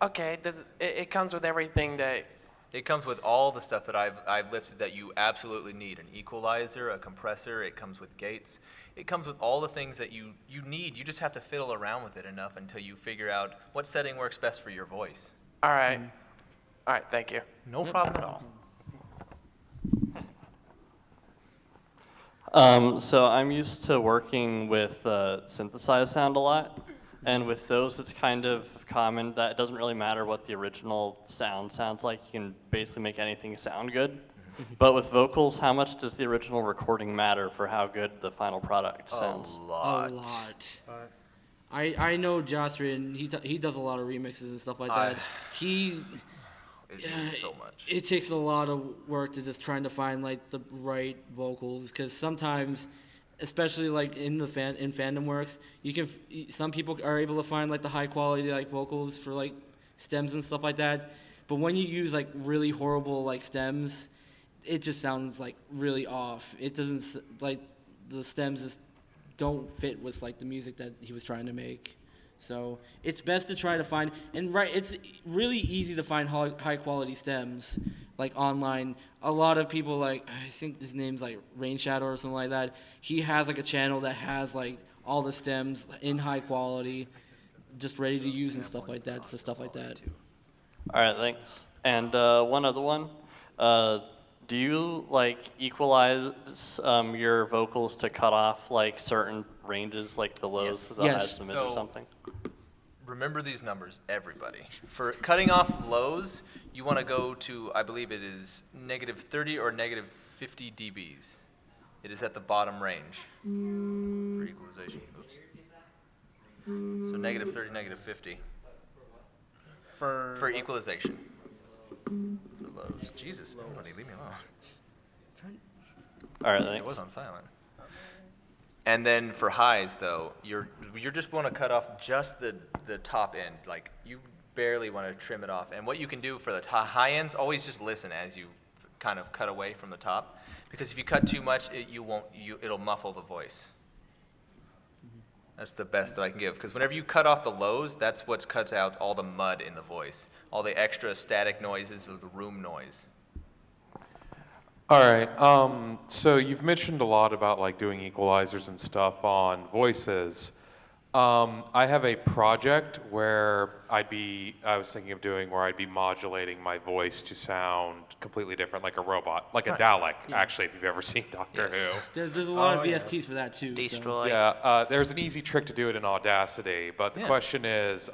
Okay, it comes with everything that. It comes with all the stuff that I've listed that you absolutely need. An equalizer, a compressor, it comes with gates. It comes with all the things that you need. You just have to fiddle around with it enough until you figure out what setting works best for your voice. All right. All right, thank you. No problem at all. So I'm used to working with synthesized sound a lot. And with those, it's kind of common that it doesn't really matter what the original sound sounds like. You can basically make anything sound good. But with vocals, how much does the original recording matter for how good the final product sounds? A lot. a lot. I know Jostrian. He does a lot of remixes and stuff like that. It means so much. It takes a lot of work to just trying to find like the right vocals, because sometimes, especially like in fandom works, some people are able to find like the high quality like vocals for like stems and stuff like that, but when you use like really horrible like stems, it just sounds like really off. It doesn't like the stems just don't fit with like the music that he was trying to make. So it's best to try to find, and it's really easy to find high quality stems like online. A lot of people, like, I think his name's like Rain Shadow or something like that, he has like a channel that has like all the stems in high quality just ready to use and stuff like that for stuff like that. All right, thanks. And one other one. Do you like equalize your vocals to cut off like certain ranges, like the lows, the highs, the mids, or something? Remember these numbers, everybody. For cutting off lows, you want to go to, I believe it is -30 or -50 dBs. It is at the bottom range for equalization. Oops. So -30, -50 for equalization. For lows. Jesus, everybody, leave me alone. All right, It thanks. was on silent. And then for highs though, you're just want to cut off just the top end. Like you barely want to trim it off. And what you can do for the high ends, always just listen as you kind of cut away from the top, because if you cut too much, it'll muffle the voice. That's the best that I can give, because whenever you cut off the lows, that's what cuts out all the mud in the voice, all the extra static noises or the room noise. All right. So you've mentioned a lot about like doing equalizers and stuff on voices. I have a project where I was thinking of doing where I'd be modulating my voice to sound completely different, like a robot, like a Dalek, actually, if you've ever seen Doctor Who. There's a lot of VSTs for that too. Destroy. Yeah, there's an easy trick to do it in Audacity, but the question is,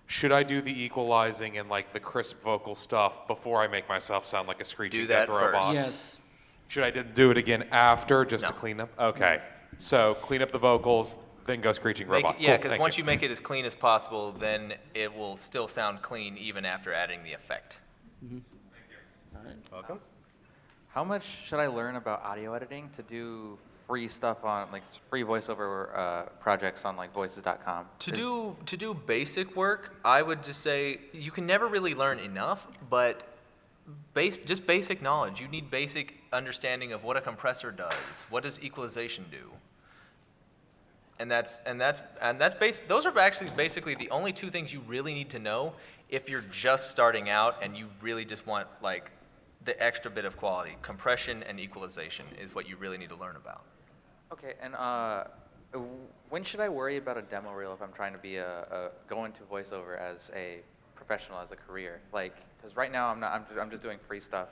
should I do the equalizing and like the crisp vocal stuff before I make myself sound like a screeching death robot? Yes. Should I do it again after just to clean up? Okay, so clean up the vocals, then go screeching robot. Yeah, Cool, because thank once you. you make it as clean as possible, then it will still sound clean even after adding the effect. Welcome. How much should I learn about audio editing to do free stuff on, like, free voiceover projects on, like, voices.com? To do basic work, I would just say you can never really learn enough, but just basic knowledge. You need basic understanding of what a compressor does. What does equalization do? Those are actually basically the only two things you really need to know if you're just starting out and you really just want like the extra bit of quality. Compression and equalization is what you really need to learn about. Okay, and when should I worry about a demo reel if I'm trying to be go into voiceover as a professional, as a career? Like, because right now I'm just doing free stuff.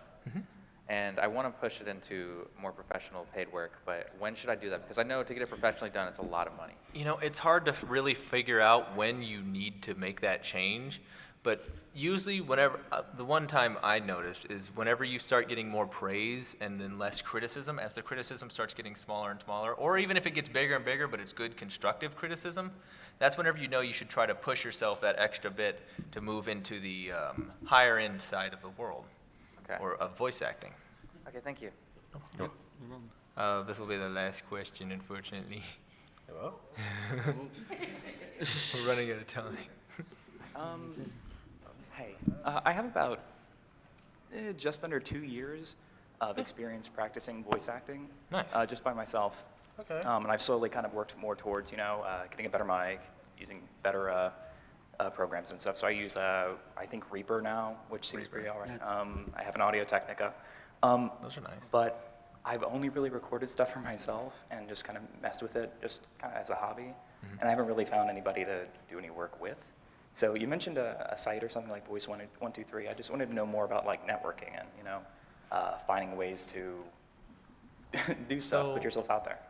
And I want to push it into more professional paid work, but when should I do that? Because I know to get it professionally done, it's a lot of money. You know, it's hard to really figure out when you need to make that change, but usually whenever, the one time I notice is whenever you start getting more praise and then less criticism, as the criticism starts getting smaller and smaller, or even if it gets bigger and bigger, but it's good constructive criticism, that's whenever you know you should try to push yourself that extra bit to move into the higher end side of the world. Okay. Or of voice acting. Okay, thank you. This will be the last question, unfortunately. Hello? We're running out of time. Hey, I have about just under 2 years of experience practicing voice acting. Nice. Just by myself. Okay. And I've slowly kind of worked more towards, getting a better mic, using better programs and stuff. So I use, I think, Reaper now, which seems pretty all right. I have an Audio Technica. Those are nice. But I've only really recorded stuff for myself and just kind of messed with it, just kind of as a hobby. And I haven't really found anybody to do any work with. So you mentioned a site or something like Voice 123. I just wanted to know more about like networking and, finding ways to do stuff, put yourself out there.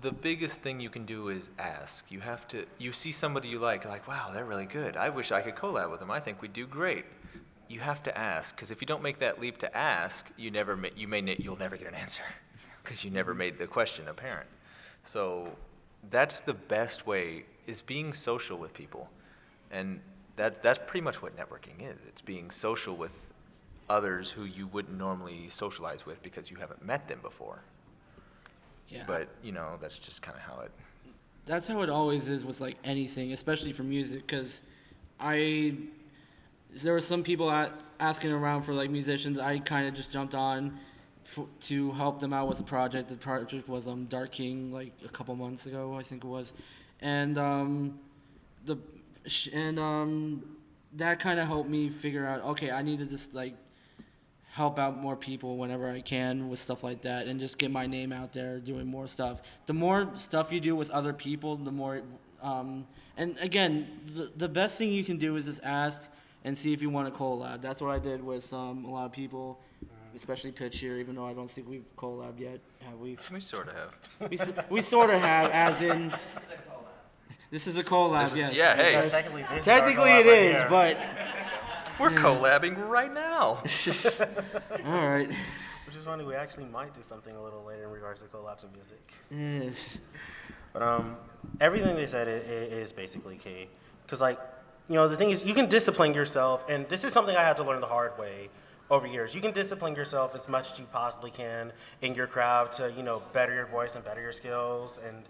The biggest thing you can do is ask. You see somebody you like, wow, they're really good. I wish I could collab with them. I think we'd do great. You have to ask, because if you don't make that leap to ask, you'll never get an answer, because you never made the question apparent. So that's the best way, is being social with people. And that's pretty much what networking is. It's being social with others who you wouldn't normally socialize with because you haven't met them before. Yeah. But, that's just kind of how it... That's how it always is with like anything, especially for music, because there were some people asking around for like musicians. I kind of just jumped on to help them out with the project. The project was Dark King like a couple months ago, I think it was, and that kind of helped me figure out, okay, I need to just like help out more people whenever I can with stuff like that, and just get my name out there doing more stuff. The more stuff you do with other people, the more, and again, the best thing you can do is just ask and see if you want to collab. That's what I did with a lot of people, especially Pitch here, even though I don't think we've collabed yet, have we? We sort of have. We sort of have, as in, this is a collab, yes. Yeah, hey. Technically it is, but... We're collabing right now. All right. Which is funny, we actually might do something a little later in regards to collabs and music. But everything they said is basically key. Because the thing is, you can discipline yourself, and this is something I had to learn the hard way. over years. You can discipline yourself as much as you possibly can in your craft to, better your voice and better your skills and,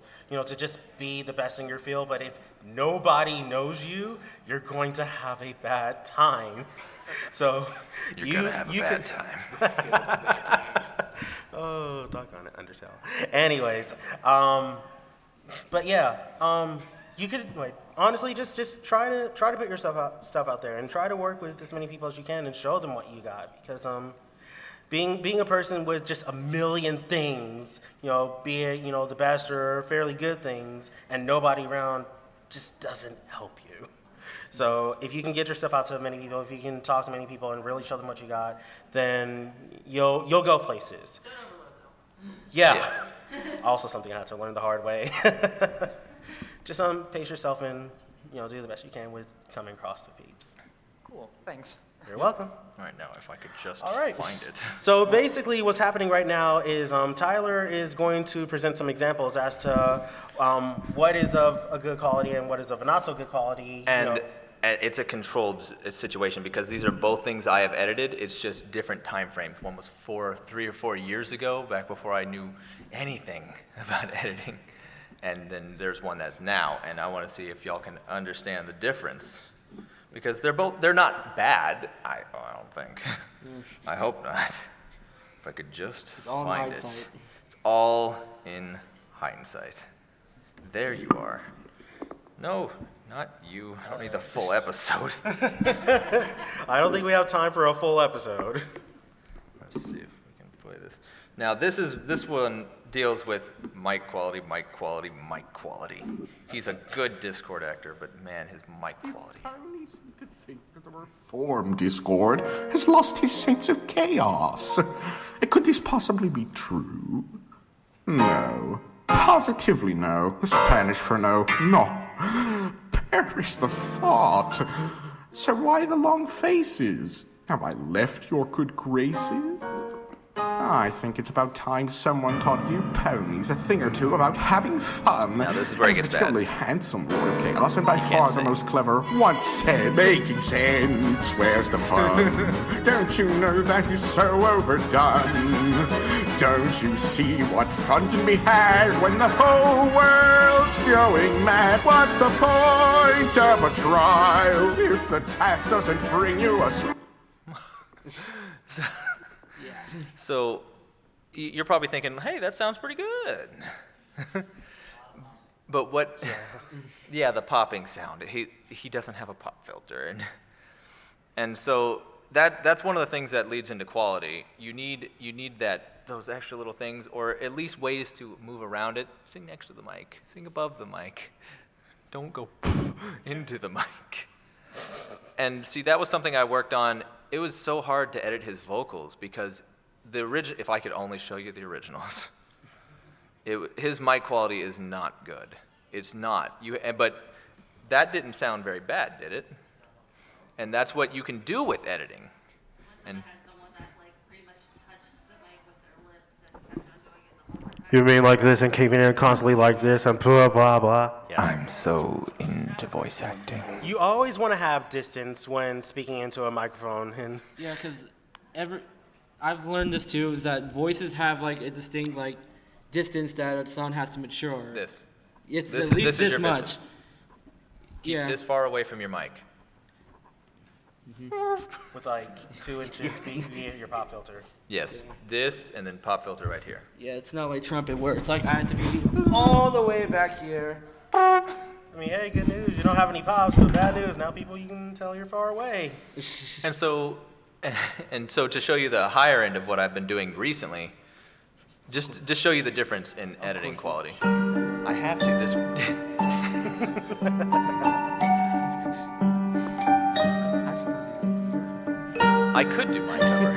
to just be the best in your field. But if nobody knows you, you're going to have a bad time. So You're gonna have a bad time. Oh, doggone it, Undertale. Anyways, but yeah, you could honestly just try to put your stuff out there and try to work with as many people as you can and show them what you got, because being a person with just a million things, be it the best or fairly good things, and nobody around just doesn't help you. So if you can get your stuff out to many people, if you can talk to many people and really show them what you got, then you'll go places. Yeah. Also something I had to learn the hard way. Just pace yourself and do the best you can with coming across the peeps. Cool, thanks. You're welcome. All right, now if I could just All right. find it. So basically what's happening right now is Tyler is going to present some examples as to what is of a good quality and what is of a not so good quality. And it's a controlled situation because these are both things I have edited. It's just different time frames. One was 3 or 4 years ago, back before I knew anything about editing. And then there's one that's now, and I want to see if y'all can understand the difference. Because they're not bad, I don't think. I hope not. If I could just find it. It's all in hindsight. There you are. No, not you. I don't need the full episode. I don't think we have time for a full episode. Let's see if we can play this. Now this one deals with mic quality. He's a good Discord actor, but man, his mic quality. Only seem to think that the reformed Discord has lost his sense of chaos. Could this possibly be true? No. Positively no. The Spanish for no. No. Perish the thought. So why the long faces? Have I left your good graces? I think it's about time someone taught you ponies a thing or two about having fun. Now this is where it gets bad. As the truly handsome Lord of Chaos, and by far the most clever, once said, making sense, where's the fun? Don't you know that he's so overdone? Don't you see what fun can be had when the whole world's going mad? What's the point of a trial if the task doesn't bring you a smile? So you're probably thinking, hey, that sounds pretty good. But what, yeah, the popping sound. He doesn't have a pop filter. And so that's one of the things that leads into quality. You need those extra little things, or at least ways to move around it. Sing next to the mic. Sing above the mic. Don't go into the mic. And see, that was something I worked on. It was so hard to edit his vocals because if I could only show you the originals, his mic quality is not good. It's not. But that didn't sound very bad, did it? And that's what you can do with editing. And you mean like this and keeping it constantly like this and blah, blah, blah? Yeah. I'm so into voice acting. You always want to have distance when speaking into a microphone. And yeah, because I've learned this too, is that voices have like a distinct like distance that a sound has to mature. It's at least this much. Distance. Yeah. This far away from your mic. Mm-hmm. With like 2 inches via your pop filter. Yes, this and then pop filter right here. Yeah, it's not like trumpet where it's like I have to be all the way back here. I mean, hey, good news. You don't have any pops, but bad news. Now people you can tell you're far away. And so to show you the higher end of what I've been doing recently, just show you the difference in editing quality. I have to. I could do my cover,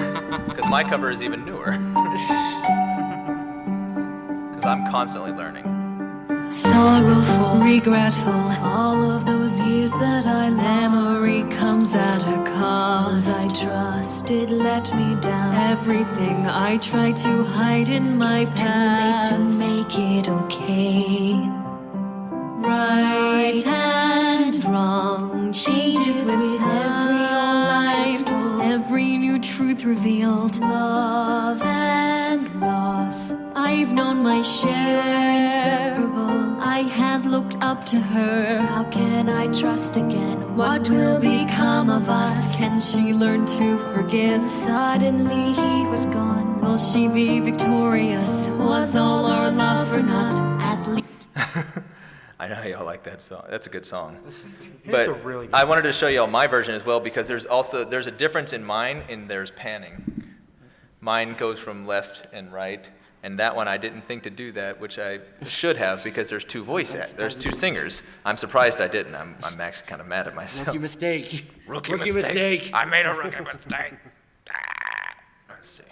because my cover is even newer. Because I'm constantly learning. Sorrowful, regretful, all of those years that I memory comes at a cost. I trusted, let me down. Everything I tried to hide in my past. Too late to make it okay. Right and wrong changes with time. Every new truth truth revealed. Love and loss, I've known my share. Inseparable, I had looked up to her. How can I trust again? What will become of us? Can she learn to forgive? Suddenly he was gone. Will she be victorious? Was all our love for naught? At least. I know y'all like that song. That's a good song. It's But a really good I wanted to show y'all my version as well because there's a difference in mine and there's panning. Mine goes from left and right, and that one I didn't think to do that, which I should have because there's there's two singers. I'm surprised I didn't. I'm actually kind of mad at myself. Rookie mistake. Rookie mistake. I made a rookie mistake. Let's see.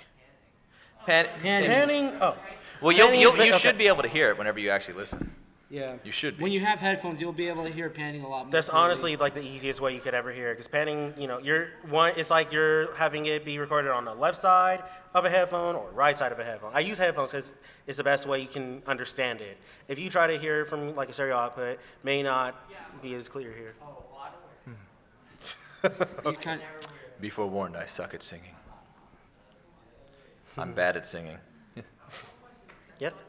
Panning. Oh. Well, you should be able to hear it whenever you actually listen. Yeah. You should be. When you have headphones, you'll be able to hear panning a lot more. That's clearly. honestly like the easiest way you could ever hear it. Because panning, it's like you're having it be recorded on the left side of a headphone or right side of a headphone. I use headphones because it's the best way you can understand it. If you try to hear it from like a stereo output, it may not be as clear here. Be forewarned, I suck at singing. I'm bad at singing. Yes?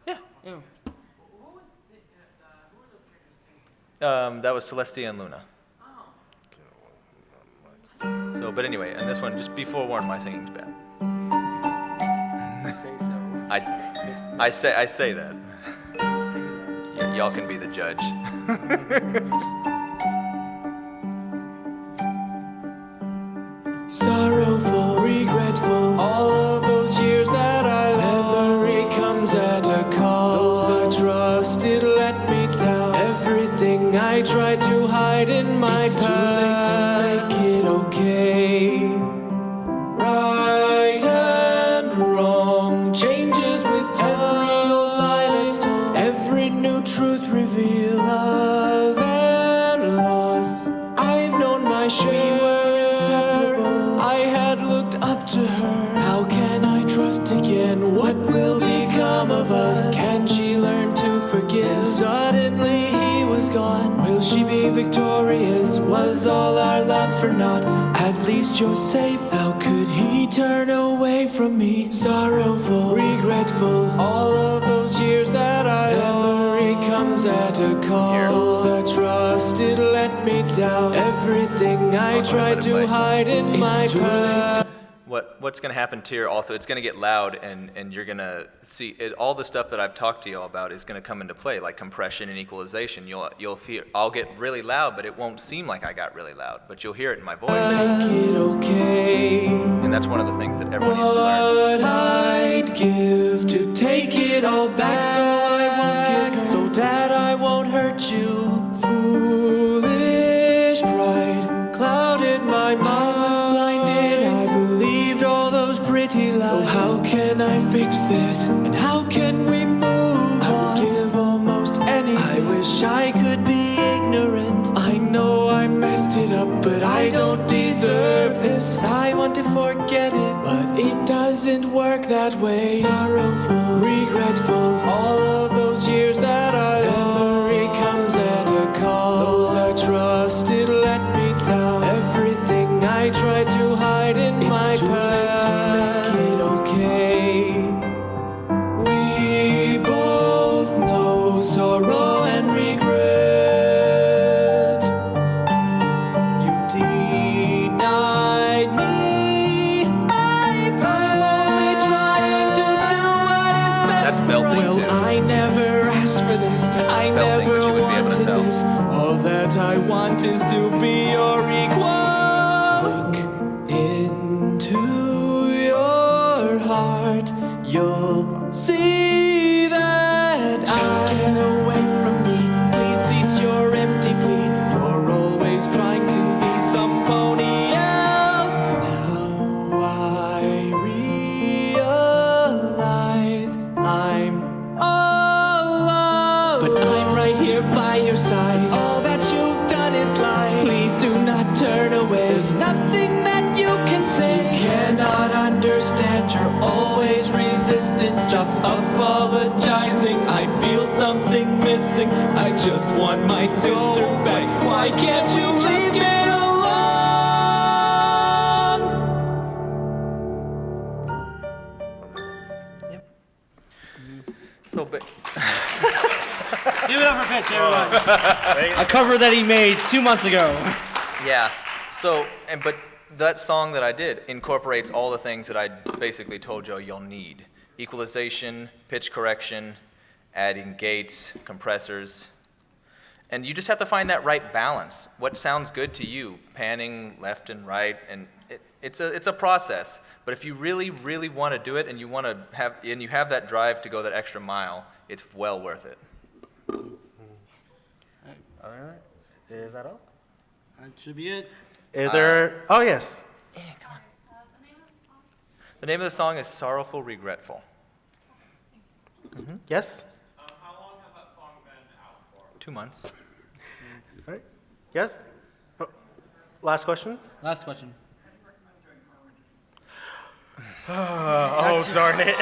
Yeah. That was Celestia and Luna. So, but anyway, and this one, just be forewarned, my singing's bad. I say that. Y'all can be the judge. Sorrowful, regretful, all of those years that I lost. Memory comes at a cost. Those I trusted let me down. Everything I tried to hide in my past. It's too late to make it okay. Right and wrong changes with time. Every old lie that's told, every new truth revealed. Love and loss, I've known my share. Up to her. How can I trust again? What will become of us? Can she learn to forgive? Suddenly he was gone. Will she be victorious? Was all our love for naught? At least you're safe. How could he turn away from me? Sorrowful, regretful, all of those years that I lost. Memory comes at a cost. Those I trusted let me down. Everything I tried to hide in my past. What's going to happen here also, it's going to get loud and you're going to see it, all the stuff that I've talked to you all about is going to come into play, like compression and equalization. You'll feel, I'll get really loud, but it won't seem like I got really loud, but you'll hear it in my voice. Make it okay. And that's one of the things that everyone needs to learn. What I'd give to take it all back so I won't get hurt, so that I won't hurt you. Foolish pride clouded my mind. So how can I fix this? And how can we move on? I would give almost anything. I wish I could be ignorant. I know I messed it up, but I don't deserve this. I want to forget it, but it doesn't work that way. Sorrowful, regretful, all of those years that I lost. Memory comes at a cost. Those I trusted let me down. Everything I tried to hide in my past. We both know sorrow and regret. You denied me my path. Only trying to do what is best for us. Well, I never asked for this. I never wanted this. All that I want is to be your equal. Look into your heart. You'll see that just get away from me. Please cease your empty plea. You're always trying to be some pony else. Now I realize I'm all alone, but I'm right here by your side. All that you've done is lie. Please do not turn away. There's nothing that you can say. You cannot understand. You're always resistance, just apologizing. I feel something missing. I just want my sister back. Why can't you leave me alone? A cover that he made 2 months ago. Yeah. So, but that song that I did incorporates all the things that I basically told you you'll need. Equalization, pitch correction, adding gates, compressors. And you just have to find that right balance. What sounds good to you? Panning left and right, and it's a process. But if you really, really want to do it, and you have that drive to go that extra mile, it's well worth it. All right. Is that all? That should be it. Is there? Oh yes. Come on. The name of the song is "Sorrowful, Regretful." Mm-hmm. Yes. How long has that song been out for? 2 months. All right. Yes. Oh, last question. Last question. Oh darn it!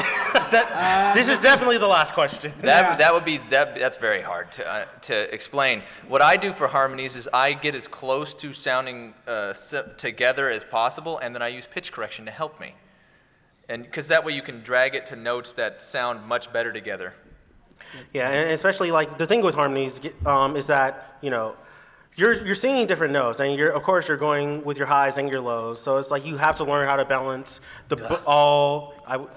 This is definitely the last question. That's very hard to explain. What I do for harmonies is I get as close to sounding together as possible, and then I use pitch correction to help me. And because that way you can drag it to notes that sound much better together. Yeah, and especially like the thing with harmonies is that you're singing different notes, and of course you're going with your highs and your lows. So it's like you have to learn how to balance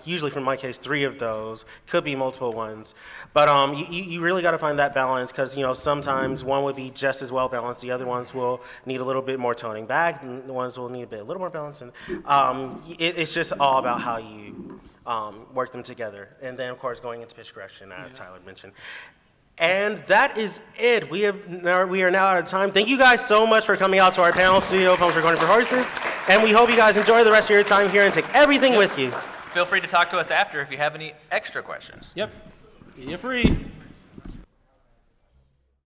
usually from my case 3 of those, could be multiple ones, but you really got to find that balance because sometimes one would be just as well balanced, the other ones will need a little bit more toning back, and the ones will need a little more balance, and it's just all about how you work them together, and then of course going into pitch correction as Tyler mentioned. And that is it. We are now out of time. Thank you guys so much for coming out to our panel studio, Poems Recording for Horses. And we hope you guys enjoy the rest of your time here and take everything with you. Feel free to talk to us after if you have any extra questions. Yep. You're free.